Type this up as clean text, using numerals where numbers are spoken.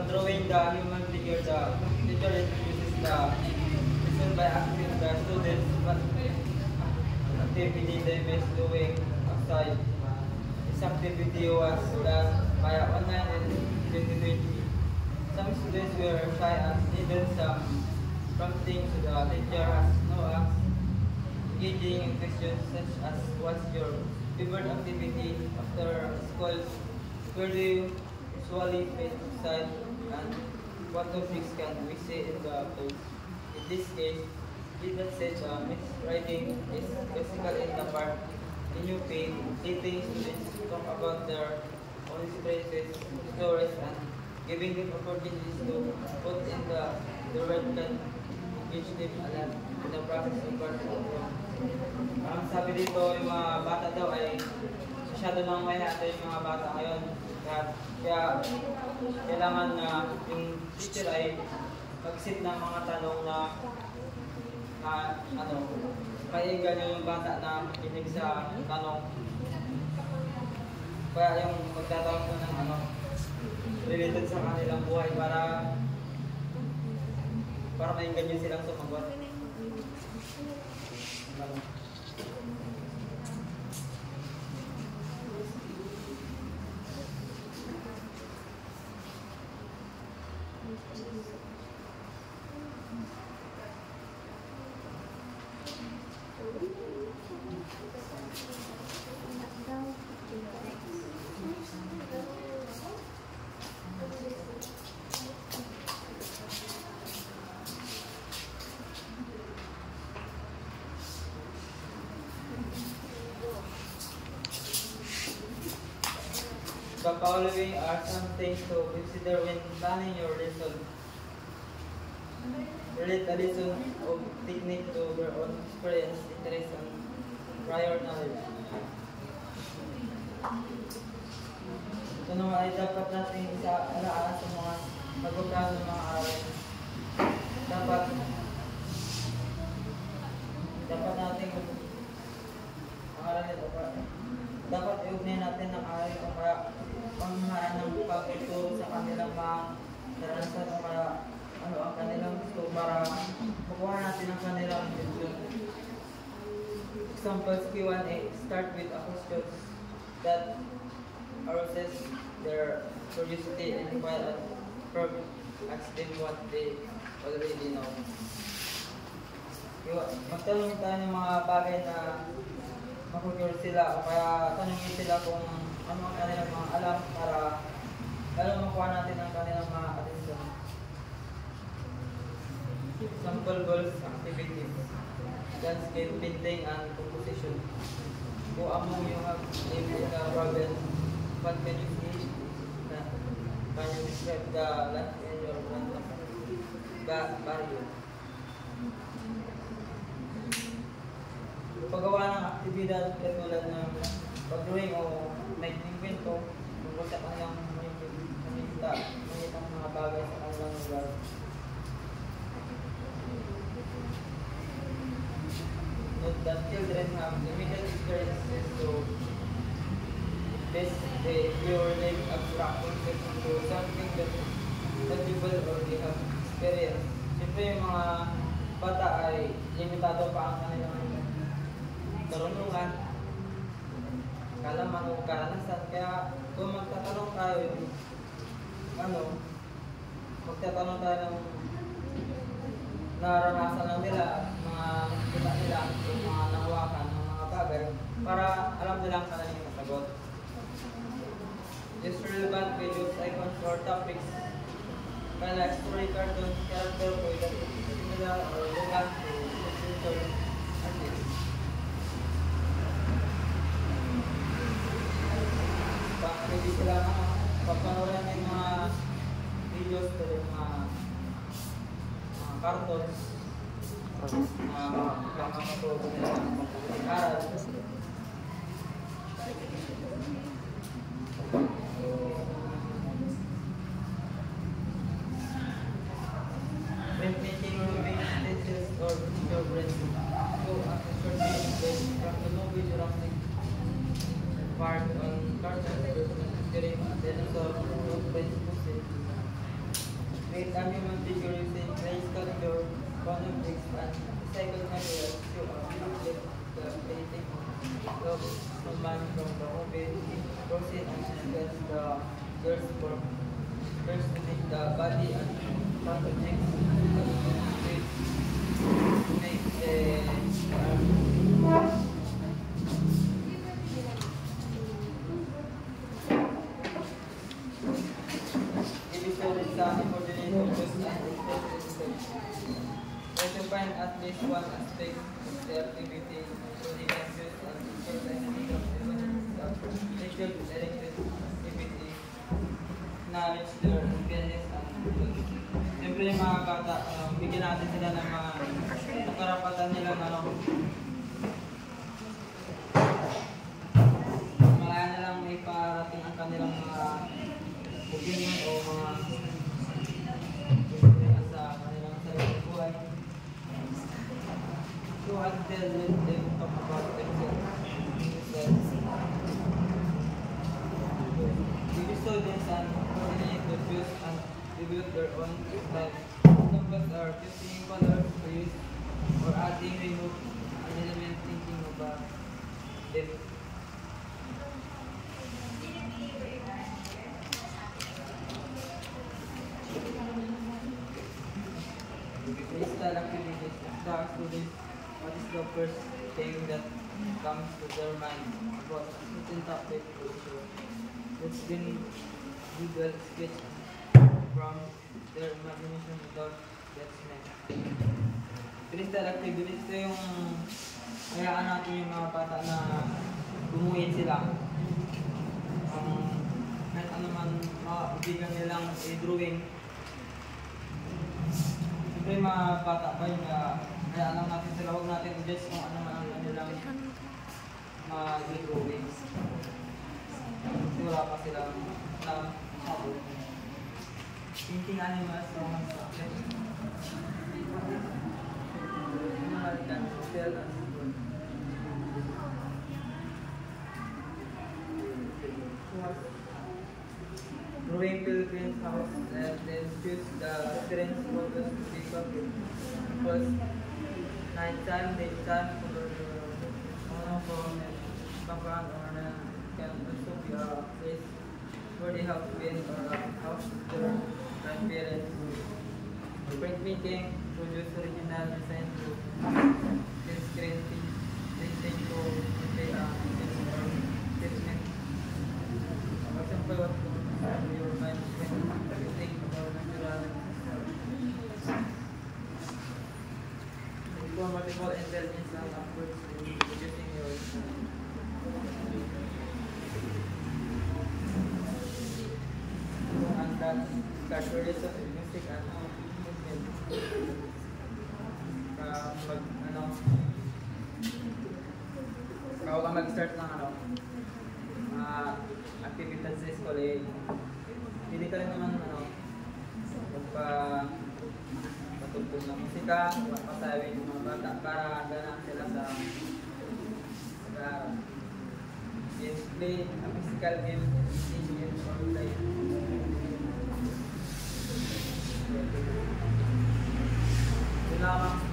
drawing the human figure, the teacher introduces the lesson by asking the students what activity they best doing outside. This activity was done via online in 2020. Some students were shy and needed some prompting to the teacher as no as engaging in questions such as what's your favorite activity after school, where do you usually fit outside, and what topics can we say in the place. In this case, it that said writing is basically in the part in UP, letting students talk about their own experiences, stories, and giving them opportunities to put in the word can engage them a lot in the process of learning. Ang sabi dito, yung mga bata daw ay masyado nang mahihato yung mga bata ngayon. Kaya kailangan na yung teacher ay mag-isip ng mga tanong na maiingan yung bata na makinig sa tanong. Kaya yung magtatanong ko ng related sa kanilang buhay para mainggan nyo silang sumagot. The following are some things to consider when planning your lesson. Relate a lesson of technique to your own experience, interest, and prior knowledge. Ito naman ay dapat natin isa-alaan sa mga magpaplano ng mga araw. Dapat natin dapat iugnay natin ng aral o kaya panghahan ng pagtuturo sa kanilang mga naranasan o kaya ang kanilang gusto para makuha natin ang kanilang vision. Examples Q1A, start with a question that arouses their curiosity and inquire and ask them what they already know. Magtanong tayo ng mga bagay na makukure sila o kaya tanongin sila kung ano ang kanilang mga alam para lalo makuha natin ang kanilang mga atensyon. Sample goals activities, landscape painting and composition. Go among you have named in the province, what can you see? Can you describe the land in your barrio? Paggawa ng aktibidad katulad ng pag-drawing o making kwento tungkol sa kanilang manita ng mga bagay sa kanilang lugar. Note that children have limited experiences to base the purely abstract concepts into something that is tangible or they have experience. Siyempre yung mga bata ay limitado pa ang kanilang karunungan, kalaman o karanasan. Kaya kung magtatanong tayo magtatanong tayo ng naranasan lang nila, mga kita nila, yung mga nahawakan ng mga bagay para alam nila ang kanilang masagot. Just relevant videos, icons, or topics like story, cartoon, character, or that is similar or relevant to literature artists. Pwede sila pagpanoran ng mga videos to mga cartoons, mga matutulog nila mag-aral. When making moving sketches or video breaks, go after short videos from the movie Jurassic Park on cartoon during the dinosaur footprints pussy. Create a human figure using place calendar, one objects, and recycled materials to uplift the painting of someone from the movie. Proceed and sequence the girl's form. First, to take the body and front objects to make a illustrated sa coordinator just and extended. Try to find at least one aspect of the activity including actions and exercising of the sexual directed activity, knowledge their experience and tools. Siyempre yung mga bata, bigyan natin sila ng mga karapatan nila malaya na lang may parating ang kanilang mga opinion o mga sa kanilang sariling buhay. So until they talk about themselves, the students and coordinate the views and develop their own style. Examples are choosing colors to use or adding, remove an element thinking about them. Style activities. The students, what is the first thing that comes to their mind about a certain topic or issue? Let's then visual sketch from their imagination without judgment. Freestyle activities, ito yung hayaan natin yung mga bata na gumuhin sila. Kahit ano man maibigan nilang i-drawing. Siyempre yung mga bata pa yun, hayaan lang natin sila, huwag natin i-judge kung ano man ang kanilang mag-drawing. Kasi wala pa silang painting animals o mga subject. Drawing Pilgrim's house and then choose the reference photos to be copied. First, night time, daytime, from background or can also be a place where they have been or a house to their grandparents. Print meeting, produce original design to screen printing to convey a message or statement. For example, what your mind when you think about natural informative intelligence and approach to producing your and that categories of music and movement. Kung mag-start ng activities sa school, hindi ka rin naman magpatugtog ng musika, magpasawin yung mga bata para ganang sila sa games play, a physical game, stage game, or play. Yun lamang.